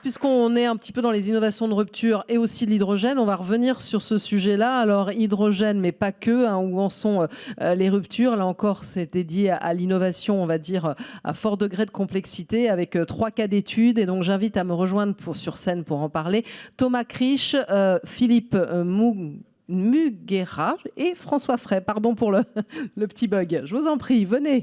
puisqu'on est un petit peu dans les innovations de rupture et aussi l'hydrogène, on va revenir sur ce sujet-là. Alors, hydrogène, mais pas que, hein, où en sont les ruptures. Là encore, c'est dédié à l'innovation, on va dire, à fort degré de complexité, avec 3 cas d'études. Et donc, j'invite à me rejoindre sur scène pour en parler Thomas Krisch, Philippe Muguera et François Fray. Pardon pour le petit bug. Je vous en prie, venez.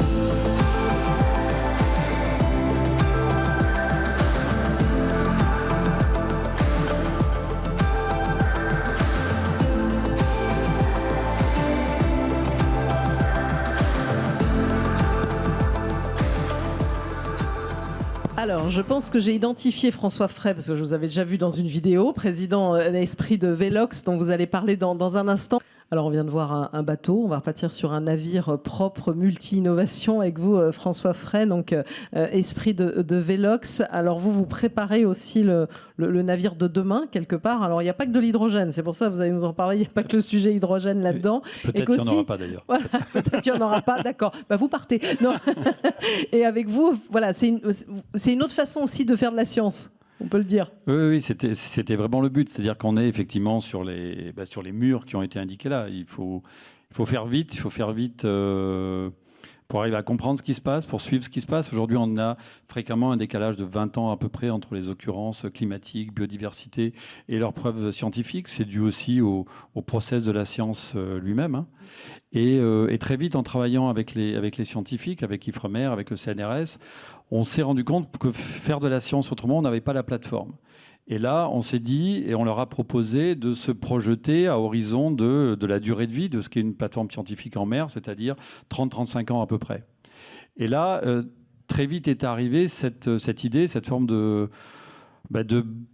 Alors, je pense que j'ai identifié François Fray, parce que je vous avais déjà vu dans une vidéo, président d'Esprit de Velox, dont vous allez parler dans un instant. Alors, on vient de voir un bateau, on va repartir sur un navire propre, multi-innovation avec vous, François Fray, donc Esprit de Velox. Alors, vous préparez aussi le navire de demain, quelque part. Alors, il n'y a pas que de l'hydrogène, c'est pour ça que vous allez nous en parler, il n'y a pas que le sujet hydrogène là-dedans. Peut-être qu'il n'y en aura pas d'ailleurs. Voilà, peut-être qu'il n'y en aura pas, d'accord. Bah, vous partez. Non. Et avec vous, voilà, c'est une autre façon aussi de faire de la science. On peut le dire. Oui, c'était vraiment le but. C'est-à-dire qu'on est effectivement sur les murs qui ont été indiqués là. Il faut faire vite, pour arriver à comprendre ce qui se passe, pour suivre ce qui se passe. Aujourd'hui, on a fréquemment un décalage de 20 ans à peu près entre les occurrences climatiques, biodiversité et leurs preuves scientifiques. C'est dû aussi au process de la science lui-même. Hein. Et très vite, en travaillant avec les scientifiques, avec Ifremer, avec le CNRS, on s'est rendu compte que faire de la science autrement, on n'avait pas la plateforme. Et là, on s'est dit, et on leur a proposé de se projeter à horizon de la durée de vie de ce qu'est une plateforme scientifique en mer, c'est-à-dire 30-35 ans à peu près. Et là, très vite est arrivée cette idée, cette forme de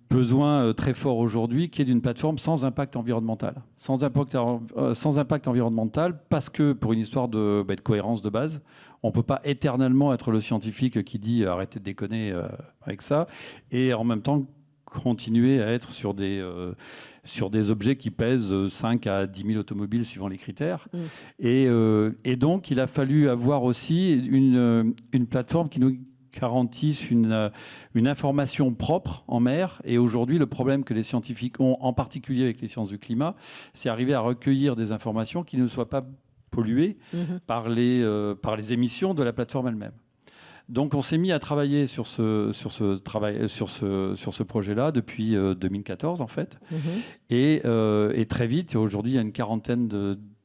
besoin très fort aujourd'hui, qui est d'une plateforme sans impact environnemental. Sans impact environnemental, parce que pour une histoire de cohérence de base, on ne peut pas éternellement être le scientifique qui dit arrêtez de déconner avec ça, et en même temps continuer à être sur des objets qui pèsent 5 à 10 000 automobiles suivant les critères. Et donc, il a fallu avoir aussi une plateforme qui nous garantisse une information propre en mer. Et aujourd'hui, le problème que les scientifiques ont, en particulier avec les sciences du climat, c'est arriver à recueillir des informations qui ne soient pas polluées par les émissions de la plateforme elle-même. Donc, on s'est mis à travailler sur ce projet-là depuis 2014, en fait. Et très vite, aujourd'hui, il y a une quarantaine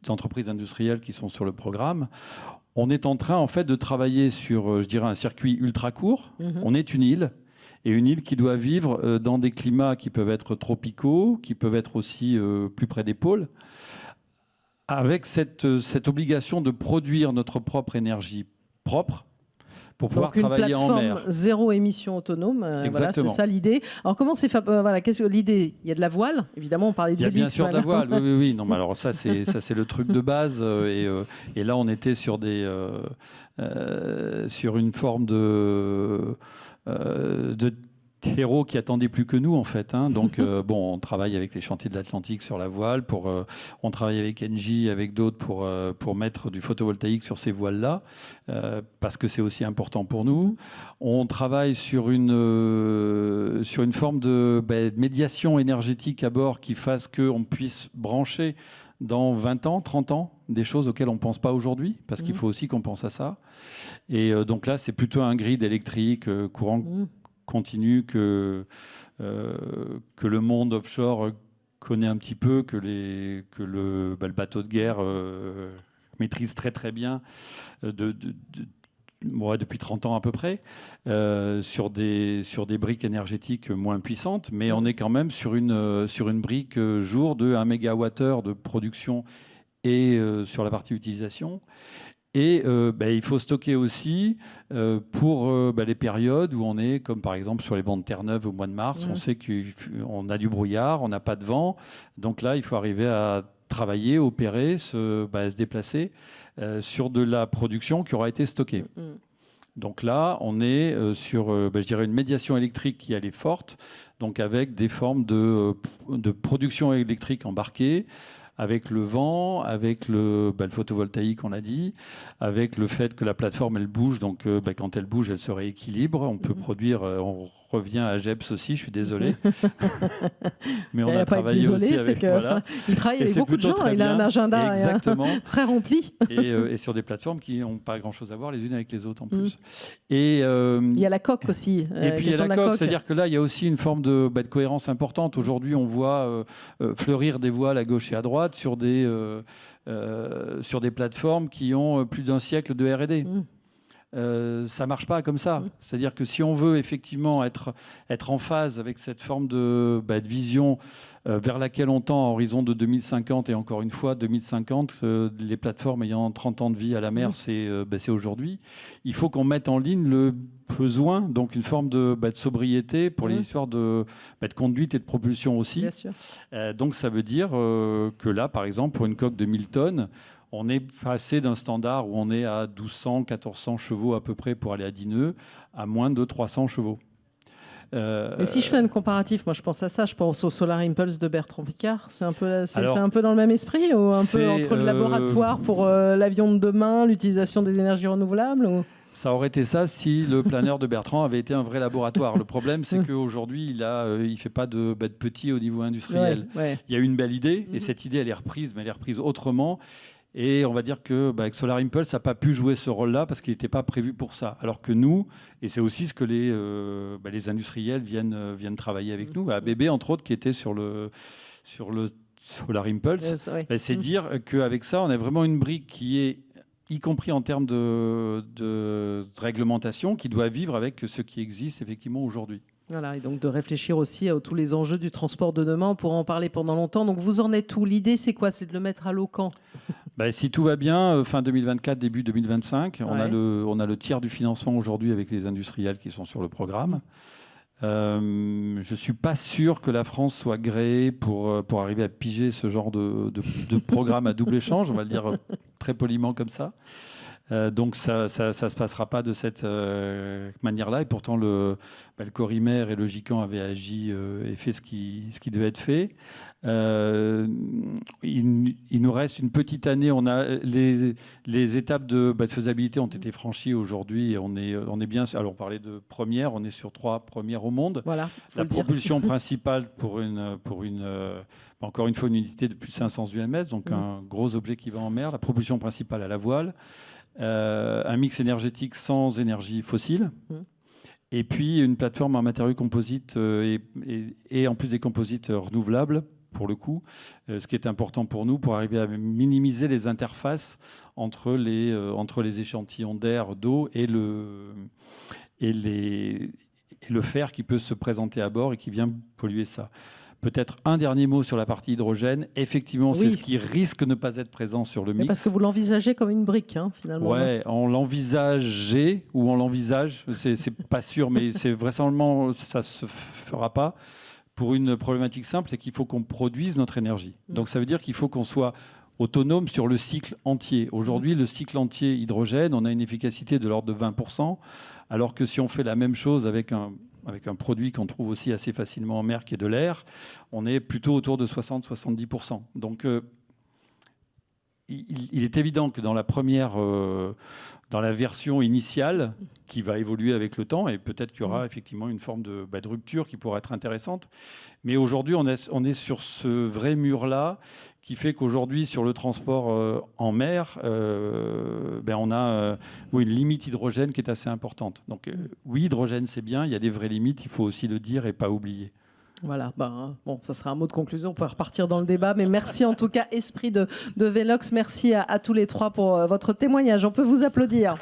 d'entreprises industrielles qui sont sur le programme. On est en train, en fait, de travailler sur, je dirais, un circuit ultra court. On est une île, et une île qui doit vivre dans des climats qui peuvent être tropicaux, qui peuvent être aussi plus près des pôles, avec cette obligation de produire notre propre énergie propre, pour pouvoir travailler en mer. Donc une plateforme zéro émission autonome, voilà, c'est ça l'idée. Alors comment c'est voilà, qu'est-ce que l'idée? Il y a de la voile, évidemment, on parlait de l'hélice. Il y a bien sûr de la voile, oui. Non, mais alors ça c'est le truc de base. Et là on était sur une forme de héros qui attendaient plus que nous en fait. Hein. Donc on travaille avec les chantiers de l'Atlantique sur la voile, on travaille avec Engie, avec d'autres pour mettre du photovoltaïque sur ces voiles-là, parce que c'est aussi important pour nous. On travaille sur une forme de médiation énergétique à bord qui fasse qu'on puisse brancher dans 20 ans, 30 ans, des choses auxquelles on ne pense pas aujourd'hui, parce qu'il faut aussi qu'on pense à ça. Et donc là, c'est plutôt un grid électrique courant continu que le monde offshore connaît un petit peu, que le bateau de guerre maîtrise très très bien depuis 30 ans à peu près, sur des briques énergétiques moins puissantes, mais on est quand même sur une brique jour de 1 mégawattheure de production et sur la partie utilisation. Et il faut stocker aussi pour les périodes où on est, comme par exemple sur les bancs de Terre-Neuve au mois de mars, on sait qu'on a du brouillard, on n'a pas de vent. Donc là, il faut arriver à travailler, opérer, se déplacer sur de la production qui aura été stockée. Donc là, on est sur, je dirais, une médiation électrique qui elle est forte, donc avec des formes de production électrique embarquée, avec le vent, avec le photovoltaïque, on l'a dit, avec le fait que la plateforme, elle bouge. Donc, quand elle bouge, elle se rééquilibre. On peut produire, on revient à GEPS aussi, je suis désolé. Mais on Il a travaillé désolé, aussi avec... Voilà. Il travaille Et avec c'est beaucoup de plutôt gens, très il a un bien. agenda Exactement. très rempli. Et sur des plateformes qui n'ont pas grand-chose à voir les unes avec les autres en plus. Et, il y a la coque aussi. Et puis il y a la coque, c'est-à-dire que là, il y a aussi une forme de cohérence importante. Aujourd'hui, on voit fleurir des voiles à gauche et à droite sur des plateformes qui ont plus d'un siècle de R&D. Ça ne marche pas comme ça. C'est-à-dire que si on veut effectivement être en phase avec cette forme de vision vers laquelle on tend à horizon de 2050, et encore une fois, 2050, les plateformes ayant 30 ans de vie à la mer, c'est aujourd'hui. Il faut qu'on mette en ligne le besoin, donc une forme de sobriété pour les histoires de conduite et de propulsion aussi. Bien sûr. Donc ça veut dire que là, par exemple, pour une coque de 1000 tonnes, on est passé d'un standard où on est à 1200, 1400 chevaux à peu près pour aller à 10 nœuds, à moins de 300 chevaux. Mais si je fais un comparatif, moi je pense à ça, je pense au Solar Impulse de Bertrand Piccard. C'est un peu dans le même esprit, ou un peu entre le laboratoire pour l'avion de demain, l'utilisation des énergies renouvelables ou... Ça aurait été ça si le planeur de Bertrand avait été un vrai laboratoire. Le problème, c'est qu'aujourd'hui, il ne fait pas de petit au niveau industriel. Il y a une belle idée, et cette idée, elle est reprise, mais elle est reprise autrement. Et on va dire qu'avec Solar Impulse, ça n'a pas pu jouer ce rôle-là parce qu'il n'était pas prévu pour ça. Alors que nous, et c'est aussi ce que les industriels viennent travailler avec nous, ABB entre autres, qui était sur le Solar Impulse, c'est dire qu'avec ça, on a vraiment une brique qui est, y compris en termes de réglementation, qui doit vivre avec ce qui existe effectivement aujourd'hui. Voilà, et donc de réfléchir aussi à tous les enjeux du transport de demain. On pourra en parler pendant longtemps. Donc vous en êtes où? L'idée, c'est quoi? C'est de le mettre à l'eau quand? Si tout va bien, fin 2024, début 2025, on a le tiers du financement aujourd'hui avec les industriels qui sont sur le programme. Je ne suis pas sûr que la France soit gréée pour arriver à piger ce genre de programme à double échange, on va le dire très poliment comme ça. Donc ça se passera pas de cette manière-là. Et pourtant, le Corimer et le GICAN avaient agi et fait ce qui devait être fait. Il nous reste une petite année. On a les étapes de faisabilité ont été franchies aujourd'hui. Et on est bien. Alors on parlait de première. On est sur 3 premières au monde. Voilà, la propulsion principale pour encore une fois une unité de plus de 500 UMS, donc un gros objet qui va en mer. La propulsion principale à la voile. Un mix énergétique sans énergie fossile, et puis une plateforme en matériaux composites et en plus des composites renouvelables pour le coup, ce qui est important pour nous pour arriver à minimiser les interfaces entre les échantillons d'air, d'eau et le fer qui peut se présenter à bord et qui vient polluer ça. Peut-être un dernier mot sur la partie hydrogène. Effectivement, c'est ce qui risque de ne pas être présent sur le mix. Parce que vous l'envisagez comme une brique, finalement. Oui, on l'envisageait ou on l'envisage. C'est pas sûr, mais c'est vraisemblablement ça ne se fera pas pour une problématique simple, c'est qu'il faut qu'on produise notre énergie. Donc ça veut dire qu'il faut qu'on soit autonome sur le cycle entier. Aujourd'hui, le cycle entier hydrogène, on a une efficacité de l'ordre de 20%, alors que si on fait la même chose avec un produit qu'on trouve aussi assez facilement en mer, qui est de l'air, on est plutôt autour de 60-70%. Donc, il est évident que dans dans la version initiale, qui va évoluer avec le temps, et peut-être qu'il y aura effectivement une forme de rupture qui pourra être intéressante. Mais aujourd'hui, on est sur ce vrai mur-là, qui fait qu'aujourd'hui, sur le transport en mer, on a une limite hydrogène qui est assez importante. Donc oui, hydrogène, c'est bien, il y a des vraies limites, il faut aussi le dire et pas oublier. Voilà, ça sera un mot de conclusion, on peut repartir dans le débat, mais merci en tout cas, Esprit de Velox, merci à tous les 3 pour votre témoignage, on peut vous applaudir.